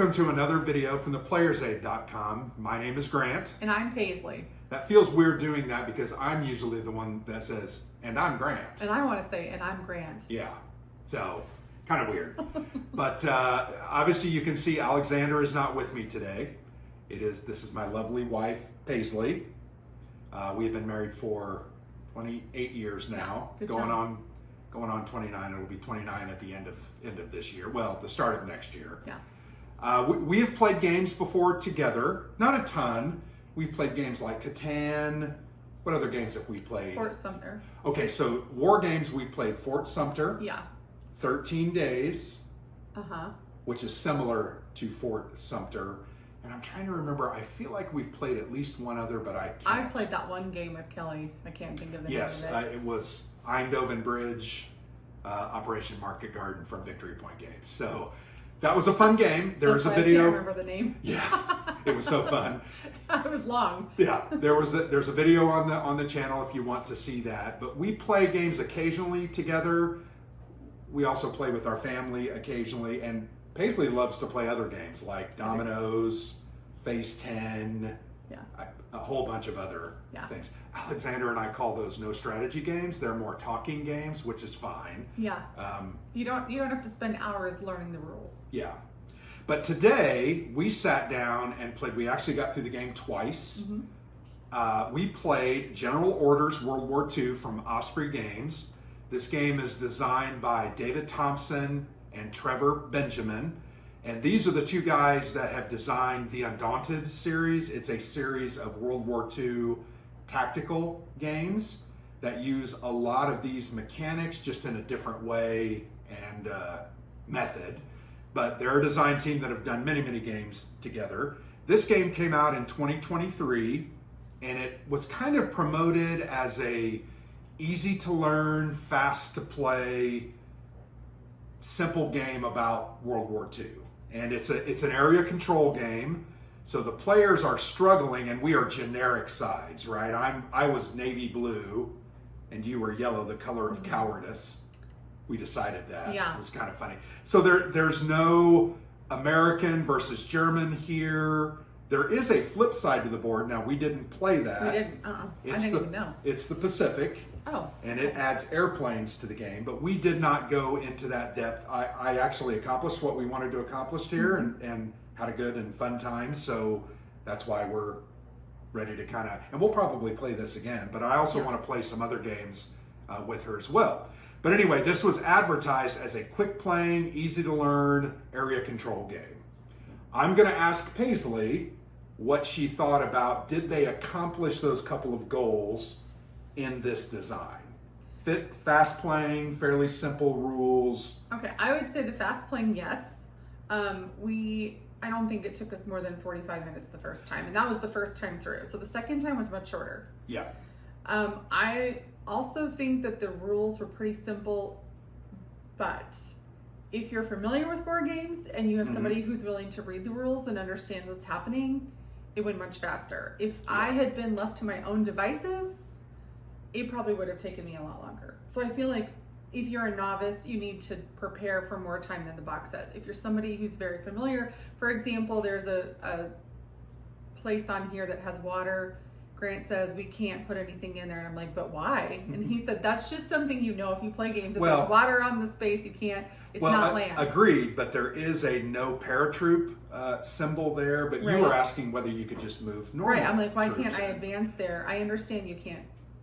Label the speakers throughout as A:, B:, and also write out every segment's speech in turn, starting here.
A: Welcome to another video from theplayersaid.com. My name is Grant.
B: And I'm Paisley.
A: That feels weird doing that because I'm usually the one that says, and I'm Grant.
B: And I want to say, and I'm Grant.
A: Yeah, so kind of weird. But obviously you can see Alexander is not with me today. This is my lovely wife, Paisley. We have been married for 28 years now, going on 29. It'll be 29 at the end of this year. Well, the start of next year.
B: Yeah.
A: We have played games before together. Not a ton. We've played games like Catan. What other games have we played?
B: Fort Sumter.
A: Okay, so war games, we played Fort Sumter.
B: Yeah.
A: 13 Days.
B: Uh-huh.
A: Which is similar to Fort Sumter. And I'm trying to remember, I feel like we've played at least one other, but I can't.
B: I played that one game with Kelly. I can't think of the name of it.
A: Yes, it was Eindhoven Bridge, Operation Market Garden from Victory Point Games. So that was a fun game. There's a video.
B: I can't remember the name.
A: Yeah, it was so fun.
B: It was long.
A: Yeah, there's a video on the channel if you want to see that. But we play games occasionally together. We also play with our family occasionally, and Paisley loves to play other games like Dominoes, Phase 10,
B: yeah,
A: a whole bunch of other things. Alexander and I call those no strategy games. They're more talking games, which is fine.
B: Yeah. You don't have to spend hours learning the rules.
A: Yeah. But today we sat down and played. We actually got through the game twice. Mm-hmm. We played General Orders World War II from Osprey Games. This game is designed by David Thompson and Trevor Benjamin. And these are the two guys that have designed the Undaunted series. It's a series of World War II tactical games that use a lot of these mechanics just in a different way and method. But they're a design team that have done many, many games together. This game came out in 2023, and it was kind of promoted as a easy to learn, fast to play, simple game about World War II. And it's an area control game. So the players are struggling, and we are generic sides, right? I was navy blue, and you were yellow, the color of cowardice. We decided that.
B: Yeah.
A: It was kind of funny. So there's no American versus German here. There is a flip side to the board. Now, we didn't play that.
B: We didn't. I didn't even know.
A: It's the Pacific.
B: Oh.
A: And it adds airplanes to the game, but we did not go into that depth. I actually accomplished what we wanted to accomplish here, and had a good and fun time. So that's why we're ready to and we'll probably play this again, but I also want to play some other games with her as well. But anyway, this was advertised as a quick playing, easy to learn area control game. I'm going to ask Paisley what she thought about, did they accomplish those couple of goals in this design? Fast playing, fairly simple rules.
B: Okay, I would say the fast playing, yes. I don't think it took us more than 45 minutes the first time, and that was the first time through. So the second time was much shorter.
A: Yeah.
B: I also think that the rules were pretty simple, but if you're familiar with board games and you have somebody who's willing to read the rules and understand what's happening, it went much faster. If I had been left to my own devices, it probably would have taken me a lot longer. So I feel like if you're a novice, you need to prepare for more time than the box says. If you're somebody who's very familiar, for example, there's a place on here that has water. Grant says we can't put anything in there, and I'm like, but why? And he said that's just something you know if you play games. If there's water on the space, you can't. It's not land.
A: Agreed, but there is a no paratroop symbol there. But you were asking whether you could just move normal.
B: Right. I'm like, why can't I advance there? I understand you can't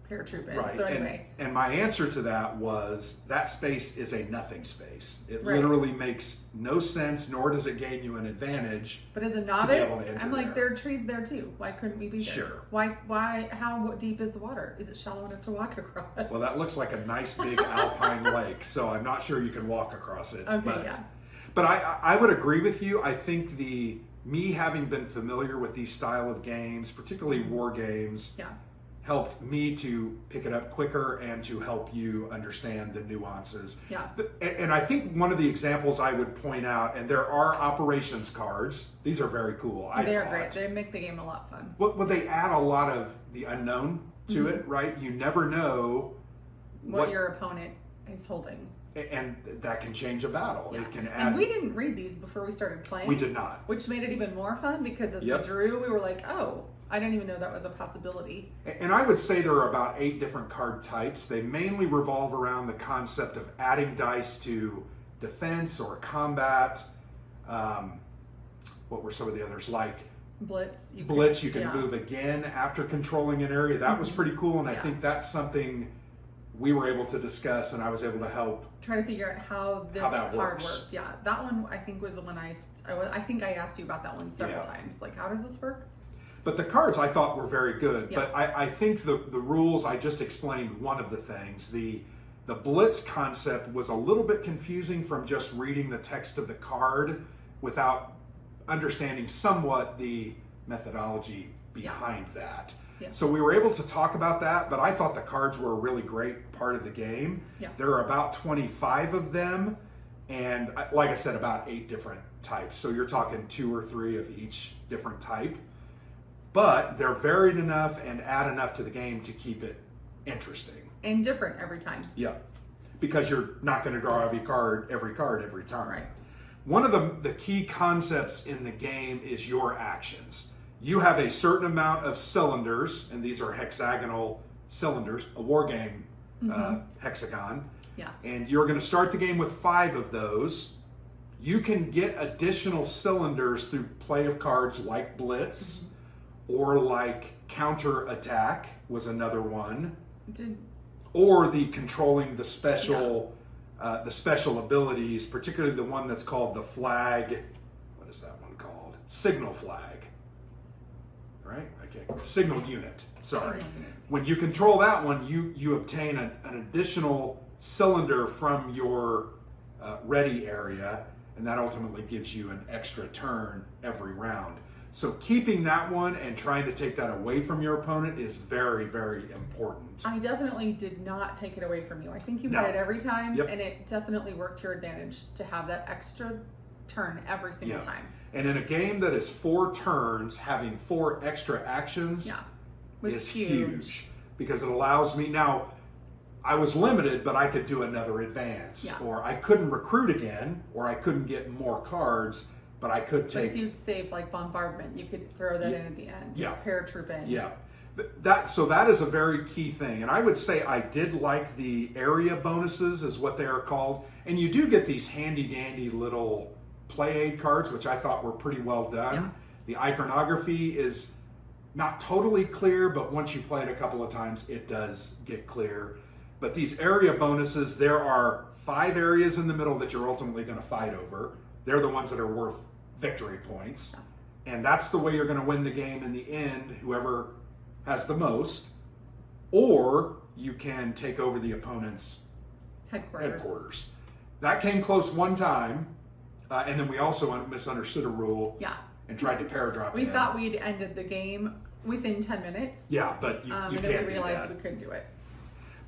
B: paratroop in.
A: Right.
B: So anyway.
A: And my answer to that was that space is a nothing space. It literally makes no sense, nor does it gain you an advantage.
B: But as a novice, I'm like, there are trees there too. Why couldn't we be there?
A: Sure.
B: How deep is the water? Is it shallow enough to walk across?
A: Well, that looks like a nice big alpine lake, so I'm not sure you can walk across it.
B: Okay,
A: but I would agree with you. I think me having been familiar with these style of games, particularly war games, helped me to pick it up quicker and to help you understand the nuances.
B: Yeah.
A: And I think one of the examples I would point out, and there are operations cards. These are very cool.
B: They're great. They make the game a lot fun.
A: Well, they add a lot of the unknown to it, right? You never know
B: what your opponent is holding.
A: And that can change a battle.
B: Yeah.
A: It can add.
B: And we didn't read these before we started playing.
A: We did not.
B: Which made it even more fun because as we drew, we were like, oh, I didn't even know that was a possibility.
A: And I would say there are about 8 different card types. They mainly revolve around the concept of adding dice to defense or combat. What were some of the others? Like
B: Blitz.
A: You can move again after controlling an area. That was pretty cool, and I think that's something we were able to discuss, and I was able to help
B: try to figure out how this card worked. Yeah, that one I think was the one I think I asked you about that one several times. Like, how does this work?
A: But the cards I thought were very good.
B: Yeah.
A: But I think the rules, I just explained one of the things. The blitz concept was a little bit confusing from just reading the text of the card without understanding somewhat the methodology behind that.
B: Yeah.
A: So we were able to talk about that, but I thought the cards were a really great part of the game.
B: Yeah.
A: There are about 25 of them, and like I said, about 8 different types. So you're talking 2 or 3 of each different type. But they're varied enough and add enough to the game to keep it interesting.
B: And different every time.
A: Yeah, because you're not going to draw every card every time.
B: Right.
A: One of the key concepts in the game is your actions. You have a certain amount of cylinders, and these are hexagonal cylinders, a war game hexagon.
B: Yeah.
A: And you're going to start the game with 5 of those. You can get additional cylinders through play of cards like Blitz or like Counter Attack was another one. Or the controlling the special abilities, particularly the one that's called the flag. What is that one called? Signal flag. Right? Signal unit. Sorry. When you control that one, you obtain an additional cylinder from your ready area, and that ultimately gives you an extra turn every round. So keeping that one and trying to take that away from your opponent is very, very important.
B: I definitely did not take it away from you. I think you had it every time, and it definitely worked to your advantage to have that extra turn every single time.
A: And in a game that is 4 turns, having 4 extra actions is huge because it allows me. Now, I was limited, but I could do another advance, or I couldn't recruit again, or I couldn't get more cards. But I could take.
B: But if you'd saved like bombardment, you could throw that in at the end.
A: Yeah.
B: Paratroop in.
A: Yeah. So that is a very key thing. And I would say I did like the area bonuses is what they are called. And you do get these handy dandy little play aid cards, which I thought were pretty well done.
B: Yeah.
A: The iconography is not totally clear, but once you play it a couple of times, it does get clear. But these area bonuses, there are 5 areas in the middle that you're ultimately going to fight over. They're the ones that are worth victory points. And that's the way you're going to win the game in the end, whoever has the most. Or you can take over the opponent's headquarters. That came close one time. And then we also misunderstood a rule and tried to paradrop it.
B: We thought we'd ended the game within 10 minutes.
A: Yeah, but you
B: and
A: can't
B: then we realized
A: do
B: we couldn't do it.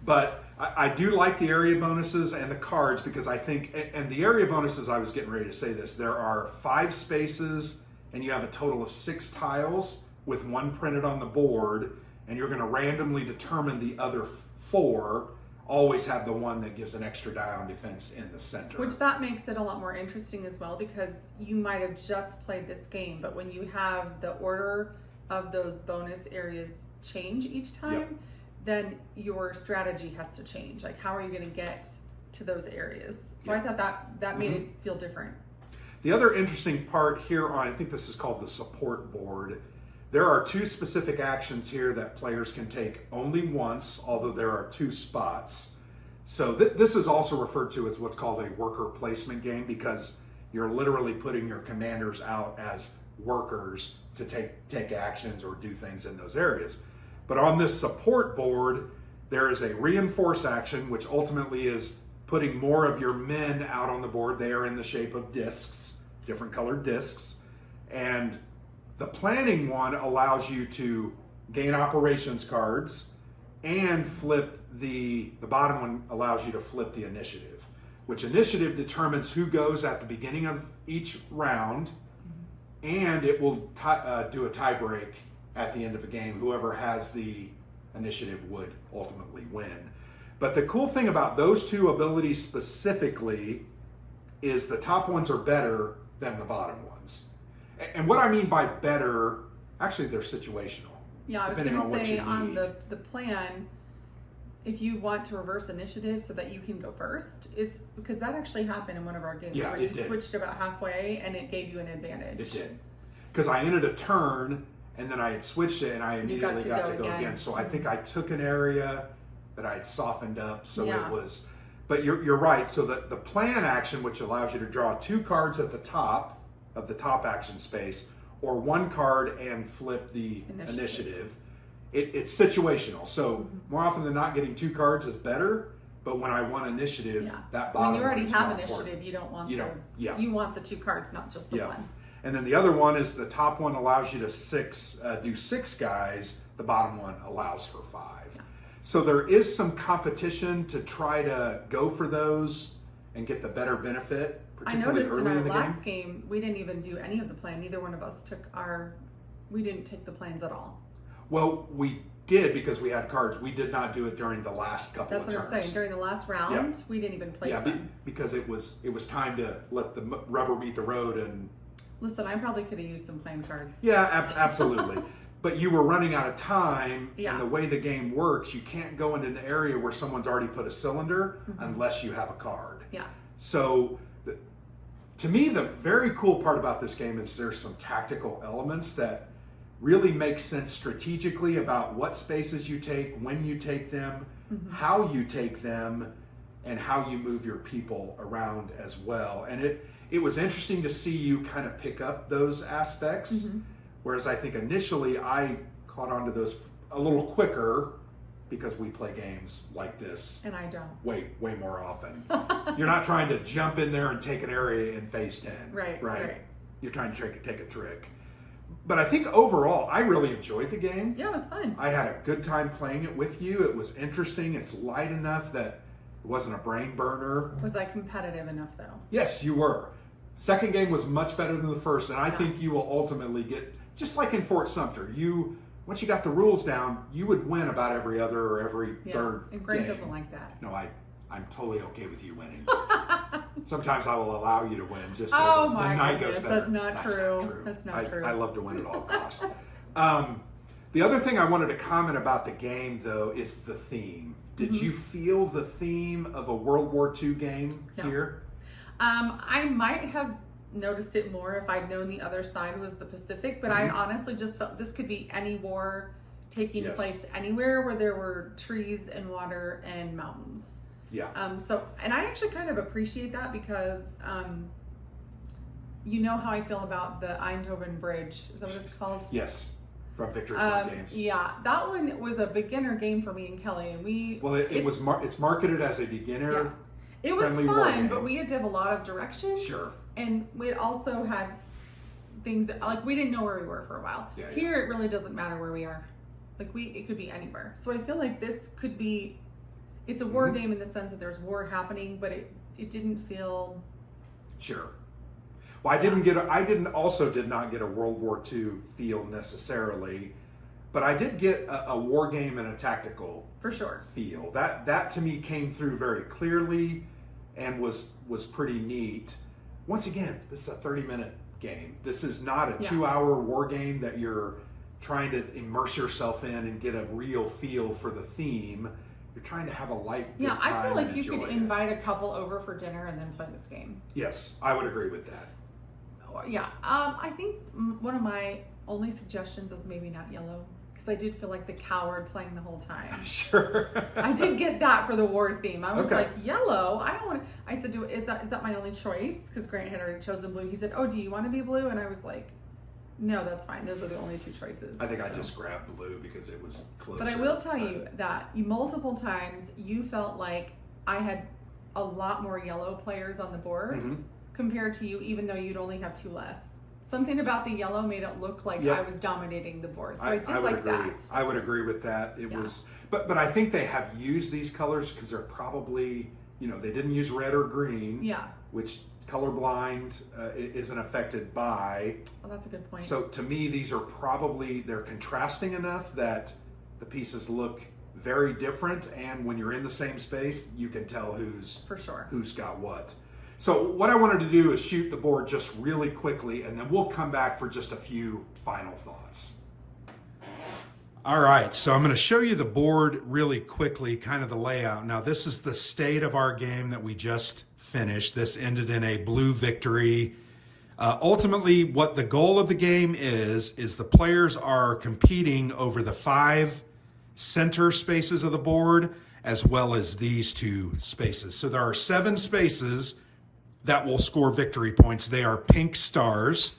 A: But I do like the area bonuses and the cards because I think, and the area bonuses, I was getting ready to say this, there are 5 spaces and you have a total of 6 tiles with 1 printed on the board, and you're going to randomly determine the other 4. Always have the one that gives an extra die on defense in the center.
B: Which that makes it a lot more interesting as well, because you might have just played this game, but when you have the order of those bonus areas change each time, then your strategy has to change. Like, how are you going to get to those areas? So I thought that made it feel different.
A: The other interesting part here on, I think this is called the support board, there are 2 specific actions here that players can take only once, although there are 2 spots. So this is also referred to as what's called a worker placement game, because you're literally putting your commanders out as workers to take actions or do things in those areas. But on this support board, there is a reinforce action, which ultimately is putting more of your men out on the board. They are in the shape of discs, different colored discs. And the planning one allows you to gain operations cards and flip the bottom one allows you to flip the initiative, which initiative determines who goes at the beginning of each round, and it will do a tie break at the end of the game. Whoever has the initiative would ultimately win. But the cool thing about those two abilities specifically is the top ones are better than the bottom ones. And what I mean by better, actually they're situational.
B: Yeah, I was going to say on the plan, if you want to reverse initiative so that you can go first, it's because that actually happened in one of our games where you switched about halfway and it gave you an advantage.
A: It did. Because I ended a turn and then I had switched it and I immediately got to go again. So I think I took an area that I had softened up. So it was, but you're right. So the plan action, which allows you to draw 2 cards at the top of the top action space, or 1 card and flip the initiative. It's situational. So more often than not, getting 2 cards is better. But when I want initiative, that bottom
B: when you already have initiative,
A: important.
B: you don't want
A: you
B: want the 2 cards, not just the one.
A: And then the other one is the top one allows you to do 6 guys. The bottom one allows for 5. Yeah. So there is some competition to try to go for those and get the better benefit.
B: I noticed in our last game, we didn't even do any of the plan. Neither one of us we didn't take the plans at all.
A: Well, we did because we had cards. We did not do it during the last couple of turns.
B: That's what I'm saying. During the last round, we didn't even place them.
A: Because it was time to let the rubber meet the road. And
B: listen, I probably could have used some plan cards.
A: Yeah, absolutely. But you were running out of time, and the way the game works, you can't go into an area where someone's already put a cylinder unless you have a card.
B: Yeah.
A: So, to me, the very cool part about this game is there's some tactical elements that really make sense strategically about what spaces you take, when you take them, how you take them, and how you move your people around as well. And it was interesting to see you kind of pick up those aspects, whereas I think initially I caught on to those a little quicker because we play games like this.
B: And I don't.
A: Way more often. You're not trying to jump in there and take an area in phase 10. Right. You're trying to take a trick. But I think overall, I really enjoyed the game.
B: Yeah, it was fun.
A: I had a good time playing it with you. It was interesting. It's light enough that it wasn't a brain burner.
B: Was I competitive enough, though?
A: Yes, you were. Second game was much better than the first, and I think you will ultimately get, just like in Fort Sumter, once you got the rules down, you would win about every other or every third
B: and Greg
A: game.
B: Doesn't like that.
A: No, I'm totally okay with you winning. Sometimes I will allow you to win just so the night goes better.
B: That's not true. That's not true.
A: I love to win at all costs. The other thing I wanted to comment about the game, though, is the theme. Did you feel the theme of a World War II game here?
B: I might have noticed it more if I'd known the other side was the Pacific, but I honestly just felt this could be any war taking place anywhere where there were trees and water and mountains. Yeah. And I actually kind of appreciate that because you know how I feel about the Eindhoven Bridge. Is that what it's called?
A: Yes. From Victory Point Games.
B: Yeah, that one was a beginner game for me and Kelly, and
A: it's marketed as a beginner.
B: Yeah. It was fun, but we had to have a lot of direction.
A: Sure.
B: And we also had things like we didn't know where we were for a while. Here, it really doesn't matter where we are. Like it could be anywhere. So I feel like this could be. It's a war game in the sense that there's war happening, but it didn't feel.
A: Sure. Well, I did not get a World War II feel necessarily, but I did get a war game and a tactical
B: for sure
A: feel. That to me came through very clearly and was pretty neat. Once again, this is a 30-minute game. This is not a 2-hour war game that you're trying to immerse yourself in and get a real feel for the theme. You're trying to have a light good time.
B: I feel like you could invite a couple over for dinner and then play this game.
A: Yes, I would agree with that.
B: Yeah, I think one of my only suggestions is maybe not yellow, because I did feel like the coward playing the whole time.
A: Sure.
B: I did get that for the war theme. I was like, yellow? I don't want to. I said, is that my only choice? Because Grant had already chosen blue. He said, oh, do you want to be blue? And I was like, no, that's fine. Those are the only 2 choices.
A: I think I just grabbed blue because it was closer.
B: But I will tell you that multiple times you felt like I had a lot more yellow players on the board compared to you, even though you'd only have 2 less. Something about the yellow made it look like I was dominating the board. So I did like that.
A: I would agree with that. It was, but I think they have used these colors because they're probably, they didn't use red or green. Yeah. Which colorblind isn't affected by.
B: Well, that's a good point.
A: So to me, these are they're contrasting enough that the pieces look very different, and when you're in the same space, you can tell
B: For sure.
A: who's got what. So what I wanted to do is shoot the board just really quickly, and then we'll come back for just a few final thoughts. All right, so I'm going to show you the board really quickly, kind of the layout. Now, this is the state of our game that we just finished. This ended in a blue victory. Ultimately, what the goal of the game is the players are competing over the 5 center spaces of the board, as well as these 2 spaces. So there are 7 spaces that will score victory points. They are pink stars.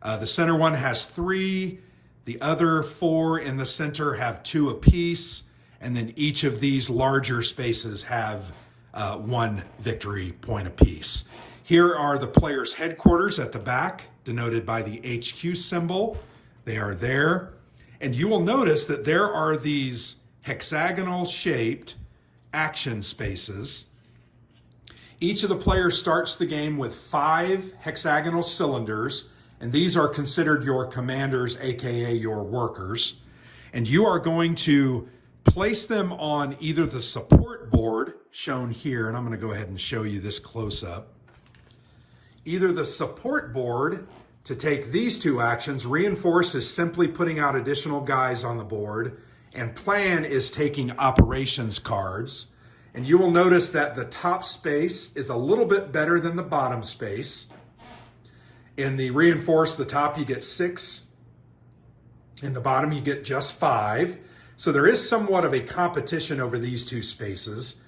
A: The center one has 3. The other 4 in the center have 2 apiece, and then each of these larger spaces have 1 victory point apiece. Here are the players' headquarters at the back, denoted by the HQ symbol. They are there. And you will notice that there are these hexagonal-shaped action spaces. Each of the players starts the game with 5 hexagonal cylinders, and these are considered your commanders, aka your workers. And you are going to place them on either the support board, shown here, and I'm going to go ahead and show you this close-up. Either the support board to take these 2 actions. Reinforce is simply putting out additional guys on the board, and plan is taking operations cards. And you will notice that the top space is a little bit better than the bottom space. In the reinforce, the top you get 6. In the bottom you get just 5. So there is somewhat of a competition over these 2 spaces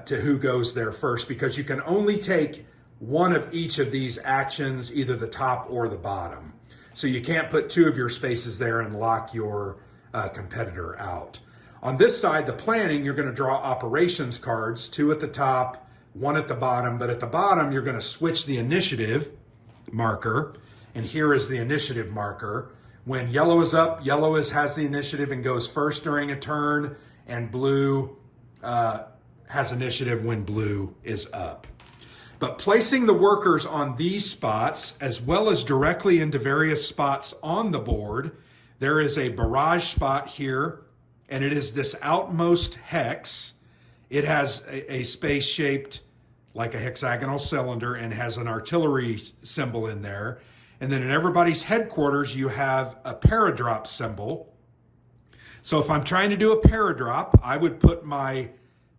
A: to who goes there first, because you can only take one of each of these actions, either the top or the bottom. So you can't put 2 of your spaces there and lock your competitor out. On this side, the planning, you're going to draw operations cards, 2 at the top, 1 at the bottom, but at the bottom you're going to switch the initiative marker, and here is the initiative marker. When yellow is up, yellow has the initiative and goes first during a turn, and blue has initiative when blue is up. But placing the workers on these spots, as well as directly into various spots on the board, there is a barrage spot here, and it is this outmost hex. It has a space shaped like a hexagonal cylinder and has an artillery symbol in there. And then in everybody's headquarters, you have a paradrop symbol. So if I'm trying to do a paradrop, I would put my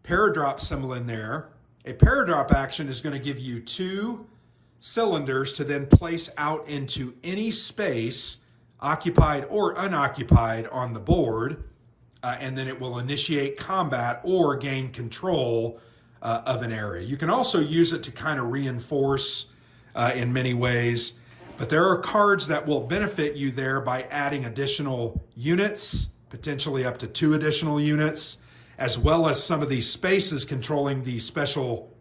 A: paradrop symbol in there. A paradrop action is going to give you 2 cylinders to then place out into any space, occupied or unoccupied, on the board, and then it will initiate combat or gain control of an area. You can also use it to kind of reinforce in many ways, but there are cards that will benefit you there by adding additional units, potentially up to 2 additional units, as well as some of these spaces controlling the special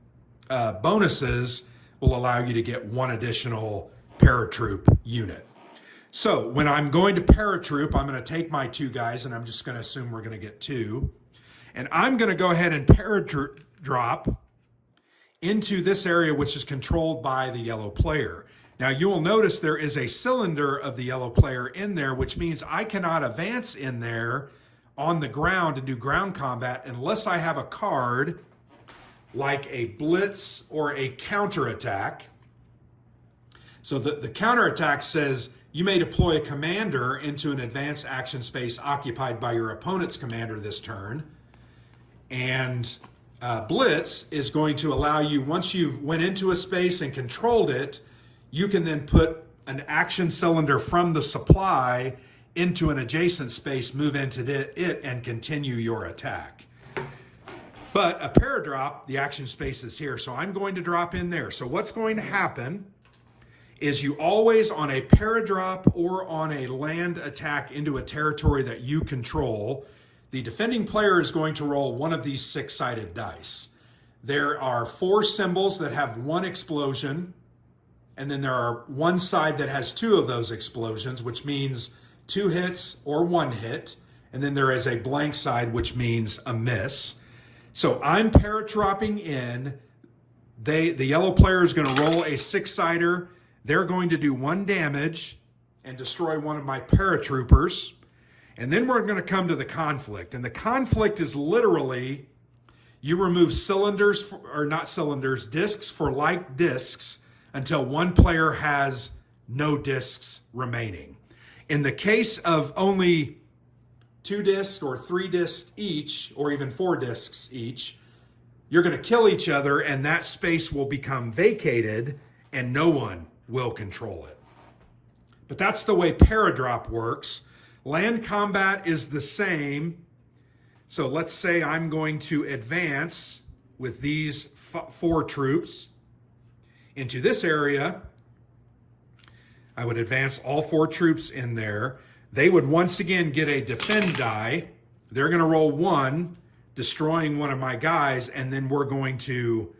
A: bonuses will allow you to get 1 additional paratroop unit. So when I'm going to paratroop, I'm going to take my 2 guys, and I'm just going to assume we're going to get 2. And I'm going to go ahead and paradrop into this area, which is controlled by the yellow player. Now you will notice there is a cylinder of the yellow player in there, which means I cannot advance in there on the ground and do ground combat unless I have a card like a blitz or a counterattack. So the counterattack says you may deploy a commander into an advanced action space occupied by your opponent's commander this turn. And blitz is going to allow you, once you've went into a space and controlled it, you can then put an action cylinder from the supply into an adjacent space, move into it, and continue your attack. But a paradrop, the action space is here, so I'm going to drop in there. So what's going to happen is you always, on a paradrop or on a land attack into a territory that you control, the defending player is going to roll one of these 6-sided dice. There are 4 symbols that have 1 explosion, and then there are one side that has 2 of those explosions, which means 2 hits or 1 hit, and then there is a blank side, which means a miss. So I'm paradropping in. The yellow player is going to roll a And then we're going to come to the conflict. And the conflict is literally you remove cylinders, or not cylinders, discs for like discs until one player has no discs remaining. In the case of only 2 discs or 3 discs each, or even 4 discs each, you're going to kill each other and that space will become vacated and no one will control it. But that's the way Paradrop works. Land combat is the same. So let's say I'm going to advance with these 4 troops into this area. I would advance all 4 troops in there. They would once again get a defend die. They're going to roll 1, destroying one of my guys, and then we're going to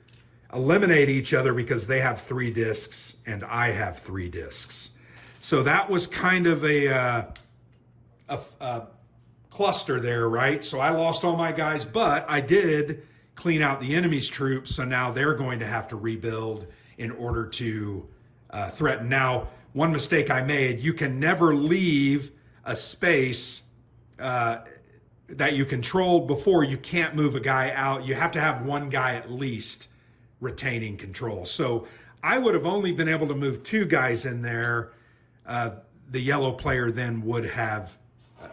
A: eliminate each other because they have 3 discs and I have 3 discs. So that was kind of a cluster there, right? So I lost all my guys, but I did clean out the enemy's troops, so now they're going to have to rebuild in order to threaten. Now, one mistake I made, you can never leave a space that you controlled before. You can't move a guy out. You have to have one guy at least retaining control. So I would have only been able to move 2 guys in there. The yellow player then would have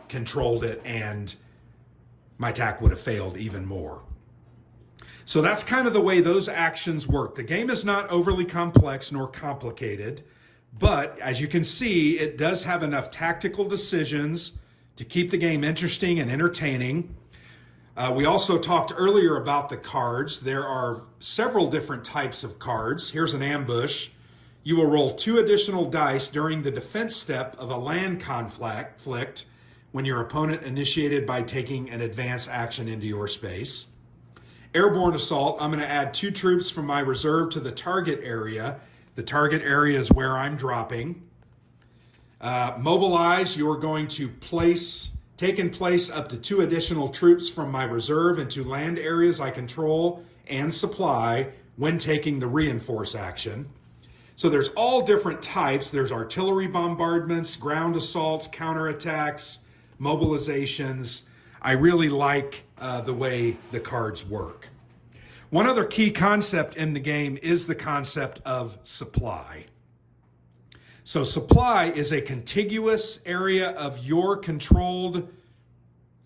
A: controlled it and my attack would have failed even more. So that's kind of the way those actions work. The game is not overly complex nor complicated, but as you can see, it does have enough tactical decisions to keep the game interesting and entertaining. We also talked earlier about the cards. There are several different types of cards. Here's an ambush. You will roll 2 additional dice during the defense step of a land conflict when your opponent initiated by taking an advance action into your space. Airborne assault, I'm going to add 2 troops from my reserve to the target area. The target area is where I'm dropping. Mobilize, you're going to take in place up to 2 additional troops from my reserve into land areas I control and supply when taking the reinforce action. So there's all different types. There's artillery bombardments, ground assaults, counterattacks, mobilizations. I really like the way the cards work. One other key concept in the game is the concept of supply. So supply is a contiguous area of your controlled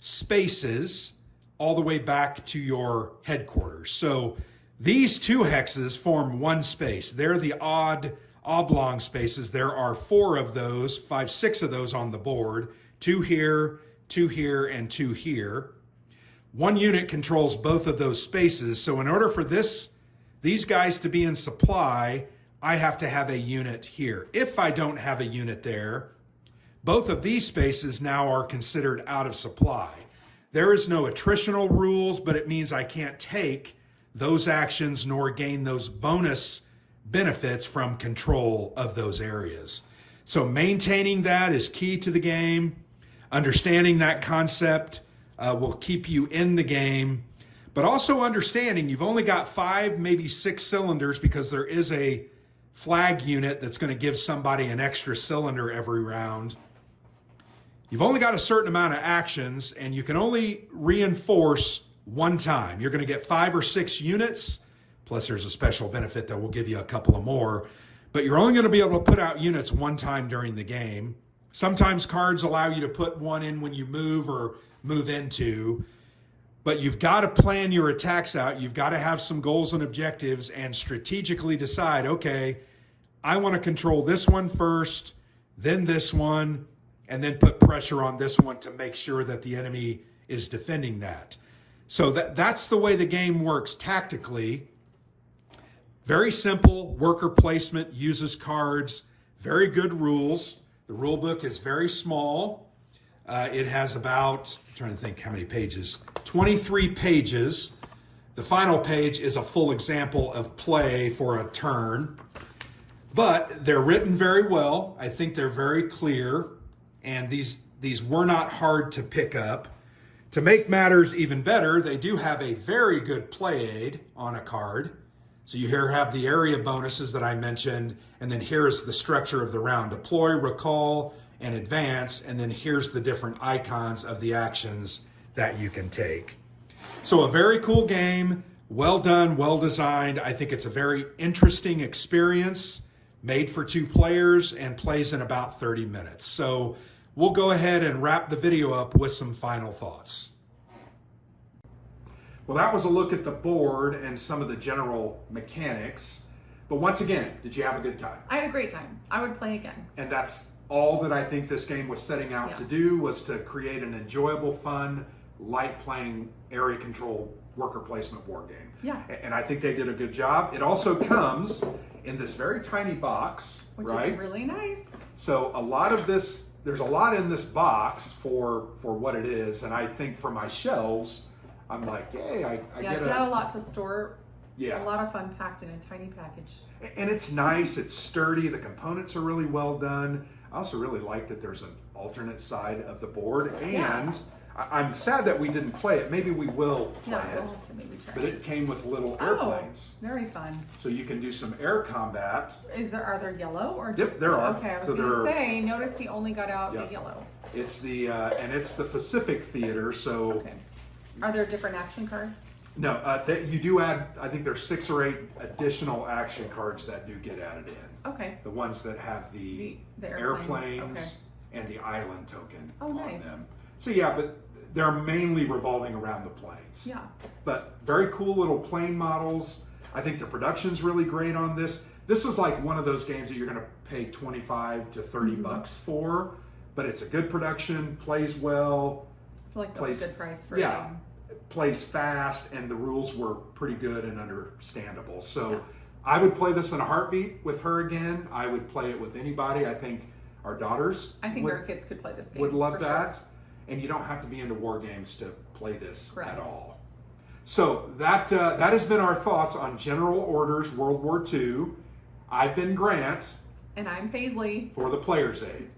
A: spaces all the way back to your headquarters. So these 2 hexes form one space. They're the odd oblong spaces. There are 4 of those, 5, 6 of those on the board. 2 here, 2 here, and 2 here. One unit controls both of those spaces. So in order for these guys to be in supply, I have to have a unit here. If I don't have a unit there, both of these spaces now are considered out of supply. There is no attritional rules, but it means I can't take those actions nor gain those bonus benefits from control of those areas. So maintaining that is key to the game. Understanding that concept will keep you in the game, but also understanding you've only got 5, maybe 6 cylinders because there is a flag unit that's going to give somebody an extra cylinder every round. You've only got a certain amount of actions and you can only reinforce 1 time. You're going to get 5 or 6 units, plus there's a special benefit that will give you a couple of more, but you're only going to be able to put out units 1 time during the game. Sometimes cards allow you to put 1 in when you move or move into, but you've got to plan your attacks out. You've got to have some goals and objectives and strategically decide, okay, I want to control this one first, then this one, and then put pressure on this one to make sure that the enemy is defending that. So that's the way the game works tactically. Very simple worker placement, uses cards, very good rules. The rule book is very small. It has about, I'm trying to think how many pages, 23 pages. The final page is a full example of play for a turn. But they're written very well. I think they're very clear. And these were not hard to pick up. To make matters even better, they do have a very good play aid on a card. So you here have the area bonuses that I mentioned, and then here is the structure of the round. Deploy, recall, and advance, and then here's the different icons of the actions that you can take. So a very cool game, well done, well designed. I think it's a very interesting experience, made for 2 players and plays in about 30 minutes. So we'll go ahead and wrap the video up with some final thoughts. Well, that was a look at the board and some of the general mechanics. But once again, did you have a good time?
B: I had a great time. I would play again.
A: And that's all that I think this game was setting out to do, was to create an enjoyable, fun, light playing area control worker placement board game.
B: Yeah.
A: And I think they did a good job. It also comes in this very tiny box,
B: Which
A: right?
B: is really nice.
A: So a lot of this, there's a lot in this box for what it is. And I think for my shelves, I'm like, hey, I
B: Yeah,
A: get
B: it's not a lot to store.
A: Yeah.
B: A lot of fun packed in a tiny package.
A: And it's nice, it's sturdy, the components are really well done. I also really like that there's an alternate side of the board, and I'm sad that we didn't play it. Maybe we will play
B: Yeah,
A: it.
B: we'll have to maybe try.
A: But it came with little airplanes.
B: Oh, very fun.
A: So you can do some air combat.
B: Are there yellow or?
A: Yep, there are.
B: Okay, I was
A: So
B: gonna say. Notice he only got out the yellow.
A: It's the and it's the Pacific Theater. So
B: Okay. Are there different action cards?
A: no, you do add. I think there's 6 or 8 additional action cards that do get added in.
B: Okay.
A: The ones that have the
B: airplanes.
A: airplanes and the island token
B: Oh,
A: on
B: nice.
A: them. So yeah, but they're mainly revolving around the planes.
B: Yeah.
A: But very cool little plane models. I think the production's really great on this. This was like one of those games that you're going to pay 25 to 30 bucks for, but it's a good production, plays well.
B: I feel like that's a good price for a
A: yeah,
B: game.
A: plays fast, and the rules were pretty good and understandable. So I would play this in a heartbeat with her again. I would play it with anybody. I think our daughters
B: our kids could play this game.
A: would love
B: for
A: that.
B: Sure.
A: And you don't have to be into war games to play this
B: Correct.
A: at all. So that has been our thoughts on General Orders World War II. I've been Grant.
B: And I'm Paisley.
A: For the Player's Aid.